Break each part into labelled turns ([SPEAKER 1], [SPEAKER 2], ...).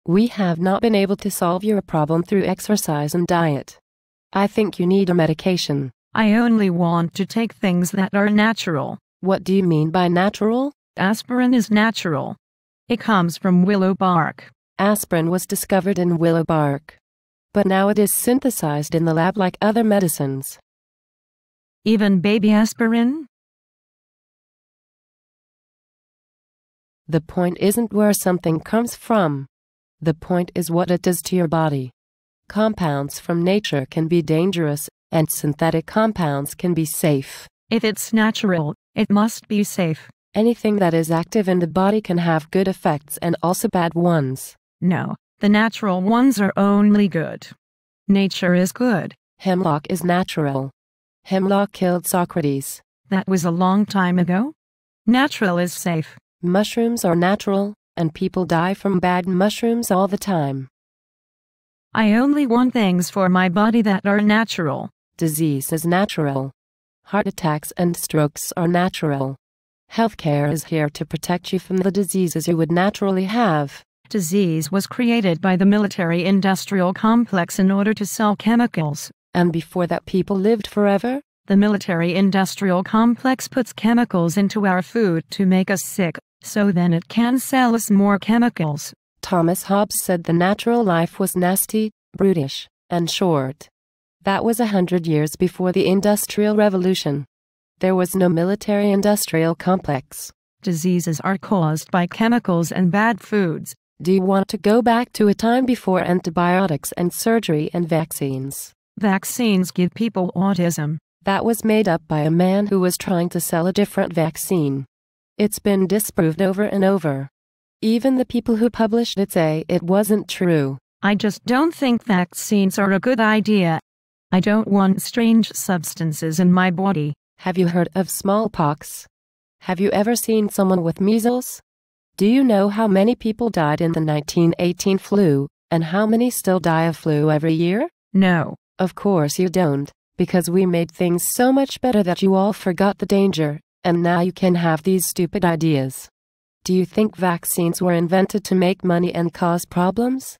[SPEAKER 1] We have not been able to solve your problem through exercise and diet. I think you need a medication.
[SPEAKER 2] I only want to take things that are natural.
[SPEAKER 1] What do you mean by natural?
[SPEAKER 2] Aspirin is natural. It comes from willow bark.
[SPEAKER 1] Aspirin was discovered in willow bark. But now it is synthesized in the lab like other medicines.
[SPEAKER 2] Even baby aspirin?
[SPEAKER 1] The point isn't where something comes from. The point is what it does to your body. Compounds from nature can be dangerous, and synthetic compounds can be safe.
[SPEAKER 2] If it's natural, it must be safe.
[SPEAKER 1] Anything that is active in the body can have good effects and also bad ones.
[SPEAKER 2] No, the natural ones are only good. Nature is good.
[SPEAKER 1] Hemlock is natural. Hemlock killed Socrates.
[SPEAKER 2] That was a long time ago. Natural is safe.
[SPEAKER 1] Mushrooms are natural, and people die from bad mushrooms all the time.
[SPEAKER 2] I only want things for my body that are natural.
[SPEAKER 1] Disease is natural. Heart attacks and strokes are natural. Healthcare is here to protect you from the diseases you would naturally have.
[SPEAKER 2] Disease was created by the military-industrial complex in order to sell chemicals.
[SPEAKER 1] And before that people lived forever?
[SPEAKER 2] The military-industrial complex puts chemicals into our food to make us sick, so then it can sell us more chemicals.
[SPEAKER 1] Thomas Hobbes said the natural life was nasty, brutish, and short. That was 100 years before the Industrial Revolution. There was no military-industrial complex.
[SPEAKER 2] Diseases are caused by chemicals and bad foods.
[SPEAKER 1] Do you want to go back to a time before antibiotics and surgery and vaccines?
[SPEAKER 2] Vaccines give people autism.
[SPEAKER 1] That was made up by a man who was trying to sell a different vaccine. It's been disproved over and over. Even the people who published it say it wasn't true.
[SPEAKER 2] I just don't think vaccines are a good idea. I don't want strange substances in my body.
[SPEAKER 1] Have you heard of smallpox? Have you ever seen someone with measles? Do you know how many people died in the 1918 flu, and how many still die of flu every year?
[SPEAKER 2] No.
[SPEAKER 1] Of course you don't, because we made things so much better that you all forgot the danger, and now you can have these stupid ideas. Do you think vaccines were invented to make money and cause problems?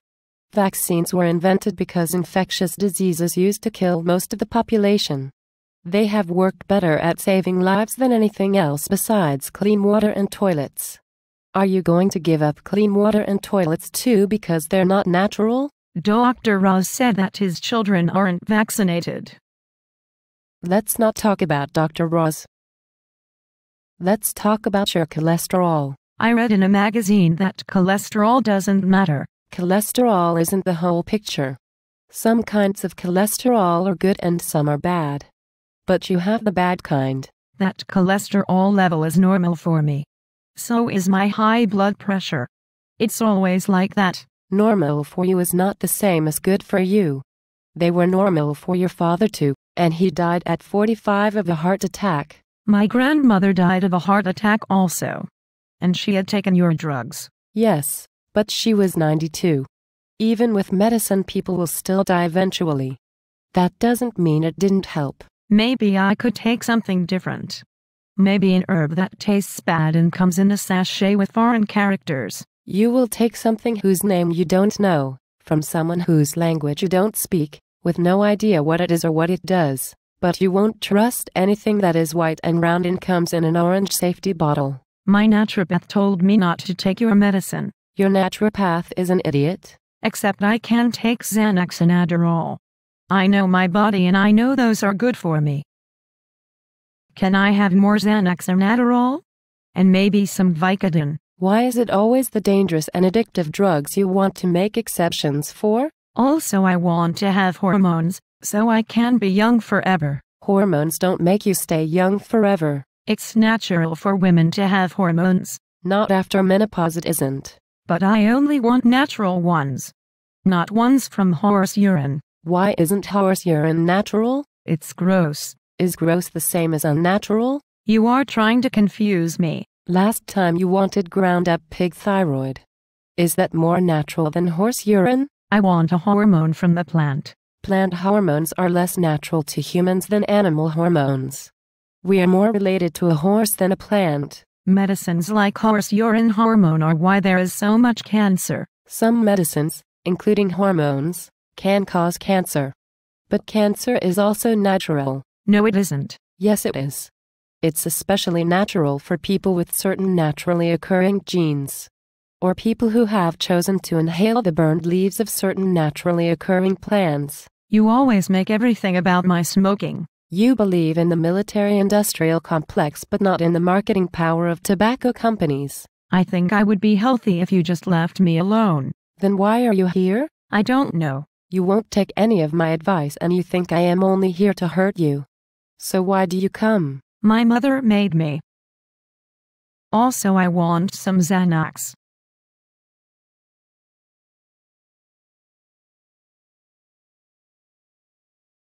[SPEAKER 1] Vaccines were invented because infectious diseases used to kill most of the population. They have worked better at saving lives than anything else besides clean water and toilets. Are you going to give up clean water and toilets too because they're not natural?
[SPEAKER 2] Dr. Ross said that his children aren't vaccinated.
[SPEAKER 1] Let's not talk about Dr. Ross. Let's talk about your cholesterol.
[SPEAKER 2] I read in a magazine that cholesterol doesn't matter.
[SPEAKER 1] Cholesterol isn't the whole picture. Some kinds of cholesterol are good and some are bad. But you have the bad kind.
[SPEAKER 2] That cholesterol level is normal for me. So is my high blood pressure. It's always like that.
[SPEAKER 1] Normal for you is not the same as good for you. They were normal for your father too, and he died at 45 of a heart attack.
[SPEAKER 2] My grandmother died of a heart attack also. And she had taken your drugs.
[SPEAKER 1] Yes, but she was 92. Even with medicine, people will still die eventually. That doesn't mean it didn't help.
[SPEAKER 2] Maybe I could take something different. Maybe an herb that tastes bad and comes in a sachet with foreign characters.
[SPEAKER 1] You will take something whose name you don't know, from someone whose language you don't speak, with no idea what it is or what it does. But you won't trust anything that is white and round and comes in an orange safety bottle.
[SPEAKER 2] My naturopath told me not to take your medicine.
[SPEAKER 1] Your naturopath is an idiot.
[SPEAKER 2] Except I can take Xanax and Adderall. I know my body and I know those are good for me. Can I have more Xanax and Adderall? And maybe some Vicodin.
[SPEAKER 1] Why is it always the dangerous and addictive drugs you want to make exceptions for?
[SPEAKER 2] Also, I want to have hormones, so I can be young forever.
[SPEAKER 1] Hormones don't make you stay young forever.
[SPEAKER 2] It's natural for women to have hormones.
[SPEAKER 1] Not after menopause, it isn't.
[SPEAKER 2] But I only want natural ones. Not ones from horse urine.
[SPEAKER 1] Why isn't horse urine natural?
[SPEAKER 2] It's gross.
[SPEAKER 1] Is gross the same as unnatural?
[SPEAKER 2] You are trying to confuse me.
[SPEAKER 1] Last time you wanted ground up pig thyroid. Is that more natural than horse urine?
[SPEAKER 2] I want a hormone from the plant.
[SPEAKER 1] Plant hormones are less natural to humans than animal hormones. We are more related to a horse than a plant.
[SPEAKER 2] Medicines like horse urine hormone are why there is so much cancer.
[SPEAKER 1] Some medicines, including hormones, can cause cancer. But cancer is also natural.
[SPEAKER 2] No, it isn't.
[SPEAKER 1] Yes, it is. It's especially natural for people with certain naturally occurring genes, or people who have chosen to inhale the burned leaves of certain naturally occurring plants.
[SPEAKER 2] You always make everything about my smoking.
[SPEAKER 1] You believe in the military-industrial complex but not in the marketing power of tobacco companies.
[SPEAKER 2] I think I would be healthy if you just left me alone.
[SPEAKER 1] Then why are you here?
[SPEAKER 2] I don't know.
[SPEAKER 1] You won't take any of my advice and you think I am only here to hurt you. So why do you come?
[SPEAKER 2] My mother made me. Also, I want some Xanax.